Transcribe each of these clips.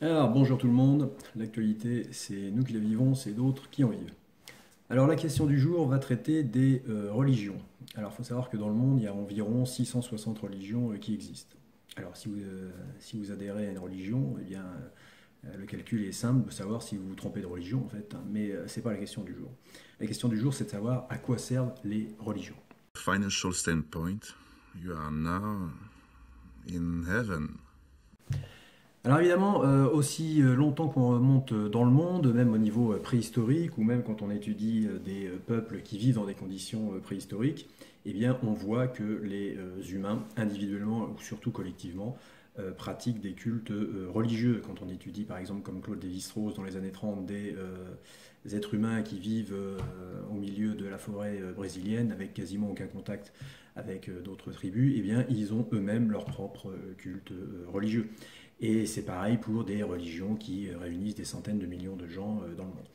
Alors, bonjour tout le monde. L'actualité, c'est nous qui la vivons, c'est d'autres qui en vivent. Alors, la question du jour va traiter des religions. Alors, il faut savoir que dans le monde, il y a environ 660 religions qui existent. Alors, si vous adhérez à une religion, eh bien, le calcul est simple de savoir si vous vous trompez de religion, en fait, hein, mais ce n'est pas la question du jour. La question du jour, c'est de savoir à quoi servent les religions. Financial standpoint, you are now in heaven. Alors évidemment, aussi longtemps qu'on remonte dans le monde, même au niveau préhistorique, ou même quand on étudie des peuples qui vivent dans des conditions préhistoriques, eh bien on voit que les humains, individuellement ou surtout collectivement, pratiquent des cultes religieux. Quand on étudie par exemple comme Claude Lévi-Strauss dans les années 30 des êtres humains qui vivent au milieu de la forêt brésilienne avec quasiment aucun contact avec d'autres tribus, eh bien ils ont eux-mêmes leur propre culte religieux. Et c'est pareil pour des religions qui réunissent des centaines de millions de gens dans le monde.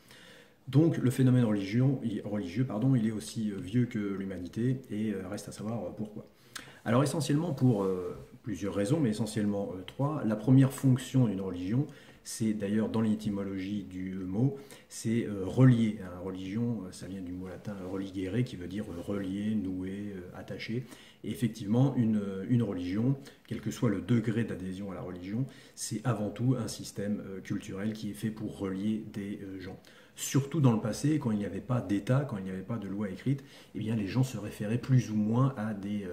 Donc le phénomène religieux, il est aussi vieux que l'humanité et reste à savoir pourquoi. Alors essentiellement pour plusieurs raisons, mais essentiellement trois. La première fonction d'une religion, c'est d'ailleurs dans l'étymologie du mot, c'est relier. Hein. Religion, ça vient du mot latin religere, qui veut dire relier, nouer, attacher. Et effectivement, une religion, quel que soit le degré d'adhésion à la religion, c'est avant tout un système culturel qui est fait pour relier des gens. Surtout dans le passé, quand il n'y avait pas d'État, quand il n'y avait pas de loi écrite, eh bien les gens se référaient plus ou moins à des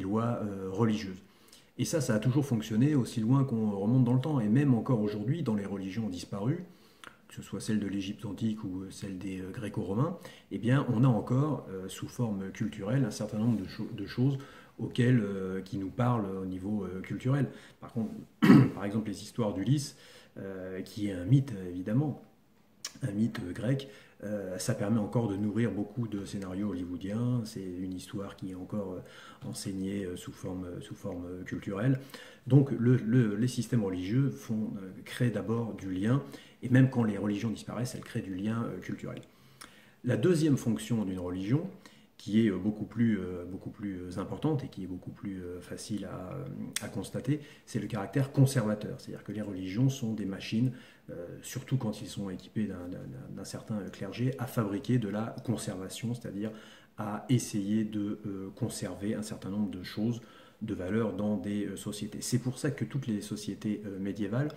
lois religieuses. Et ça a toujours fonctionné aussi loin qu'on remonte dans le temps. Et même encore aujourd'hui, dans les religions disparues, que ce soit celle de l'Égypte antique ou celle des Gréco-romains, eh bien, on a encore, sous forme culturelle, un certain nombre de choses qui nous parlent au niveau culturel. Par contre, par exemple, les histoires d'Ulysse, qui est un mythe, évidemment, un mythe grec, ça permet encore de nourrir beaucoup de scénarios hollywoodiens. C'est une histoire qui est encore enseignée sous forme culturelle. Donc les systèmes religieux créent d'abord du lien, et même quand les religions disparaissent, elles créent du lien culturel. La deuxième fonction d'une religion, qui est beaucoup plus importante et qui est beaucoup plus facile à constater, c'est le caractère conservateur. C'est-à-dire que les religions sont des machines, surtout quand ils sont équipés d'un certain clergé, à fabriquer de la conservation, c'est-à-dire à essayer de conserver un certain nombre de choses, de valeurs dans des sociétés. C'est pour ça que toutes les sociétés médiévales,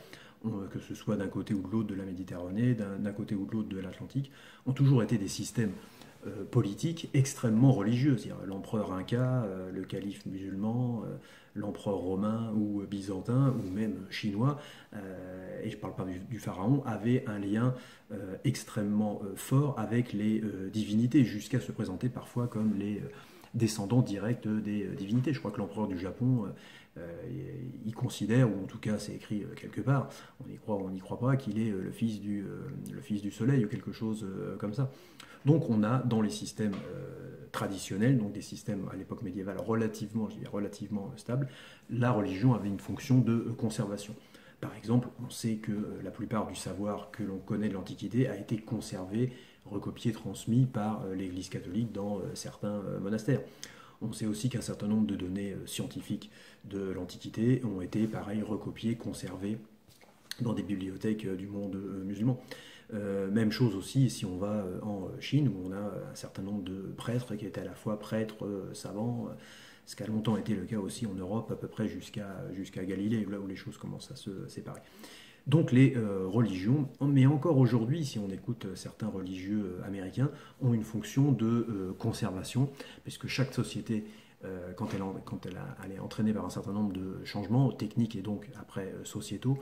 que ce soit d'un côté ou de l'autre de la Méditerranée, d'un côté ou de l'autre de l'Atlantique, ont toujours été des systèmes politiques extrêmement religieux. C'est-à-dire l'empereur inca, le calife musulman, l'empereur romain ou byzantin, ou même chinois, et je ne parle pas du pharaon, avaient un lien extrêmement fort avec les divinités, jusqu'à se présenter parfois comme les descendants directs des divinités. Je crois que l'empereur du Japon, il considère, ou en tout cas c'est écrit quelque part, on n'y croit pas, qu'il est le fils du soleil ou quelque chose comme ça. Donc on a dans les systèmes traditionnels, donc des systèmes à l'époque médiévale relativement stables, la religion avait une fonction de conservation. Par exemple, on sait que la plupart du savoir que l'on connaît de l'Antiquité a été conservé, recopié, transmis par l'Église catholique dans certains monastères. On sait aussi qu'un certain nombre de données scientifiques de l'Antiquité ont été, pareil, recopiées, conservées dans des bibliothèques du monde musulman. Même chose aussi si on va en Chine, où on a un certain nombre de prêtres qui étaient à la fois prêtres, savants, ce qui a longtemps été le cas aussi en Europe, à peu près jusqu'à Galilée, là où les choses commencent à se séparer. Donc les religions, mais encore aujourd'hui, si on écoute certains religieux américains, ont une fonction de conservation, puisque chaque société, elle est entraînée par un certain nombre de changements techniques et donc après sociétaux,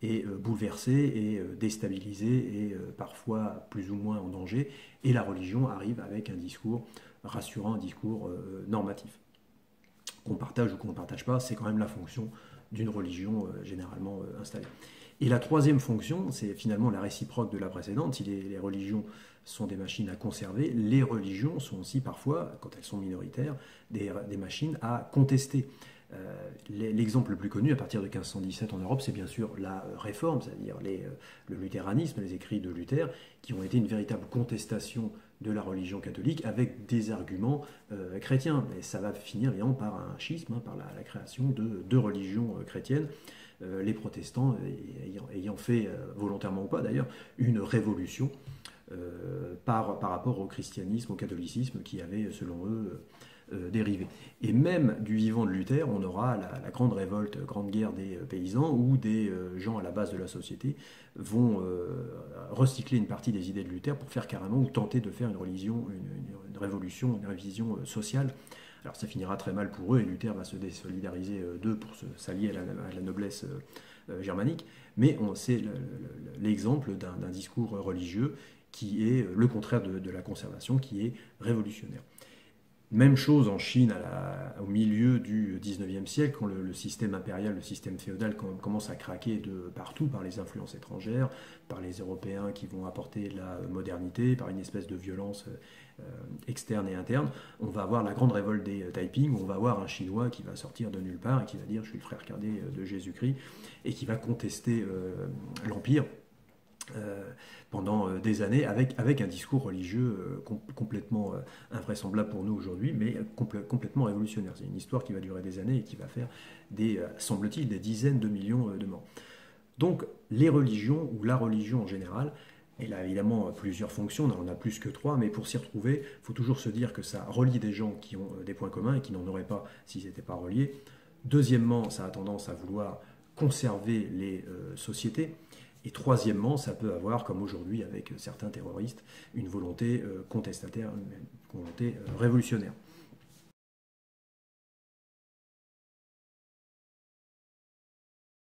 est bouleversée et déstabilisée et parfois plus ou moins en danger. Et la religion arrive avec un discours rassurant, un discours normatif. Qu'on partage ou qu'on ne partage pas, c'est quand même la fonction d'une religion généralement installée. Et la troisième fonction, c'est finalement la réciproque de la précédente. Si les religions sont des machines à conserver, les religions sont aussi parfois, quand elles sont minoritaires, des machines à contester. L'exemple le plus connu à partir de 1517 en Europe, c'est bien sûr la Réforme, c'est-à-dire le luthéranisme, les écrits de Luther, qui ont été une véritable contestation de la religion catholique avec des arguments chrétiens. Et ça va finir évidemment par un schisme, par la création de deux religions chrétiennes, les protestants ayant fait, volontairement ou pas d'ailleurs, une révolution par rapport au christianisme, au catholicisme qui avait, selon eux, dérivé. Et même du vivant de Luther, on aura la grande révolte, grande guerre des paysans, où des gens à la base de la société vont recycler une partie des idées de Luther pour faire carrément, ou tenter de faire une religion, une révolution, une révision sociale. Alors ça finira très mal pour eux, et Luther va se désolidariser d'eux pour s'allier à la noblesse germanique, mais c'est l'exemple d'un discours religieux qui est le contraire de la conservation, qui est révolutionnaire. Même chose en Chine au milieu du 19e siècle, quand le système impérial, le système féodal commence à craquer de partout par les influences étrangères, par les Européens qui vont apporter la modernité, par une espèce de violence externe et interne. On va avoir la grande révolte des Taiping, où on va avoir un Chinois qui va sortir de nulle part et qui va dire « je suis le frère cadet de Jésus-Christ » et qui va contester l'Empire pendant des années avec un discours religieux complètement invraisemblable pour nous aujourd'hui, mais complètement révolutionnaire. C'est une histoire qui va durer des années et qui va faire semble-t-il, des dizaines de millions de morts. Donc les religions, ou la religion en général, elle a évidemment plusieurs fonctions, on en a plus que 3, mais pour s'y retrouver, il faut toujours se dire que ça relie des gens qui ont des points communs et qui n'en auraient pas s'ils n'étaient pas reliés. Deuxièmement, ça a tendance à vouloir conserver les sociétés. Et troisièmement, ça peut avoir, comme aujourd'hui avec certains terroristes, une volonté contestataire, une volonté révolutionnaire.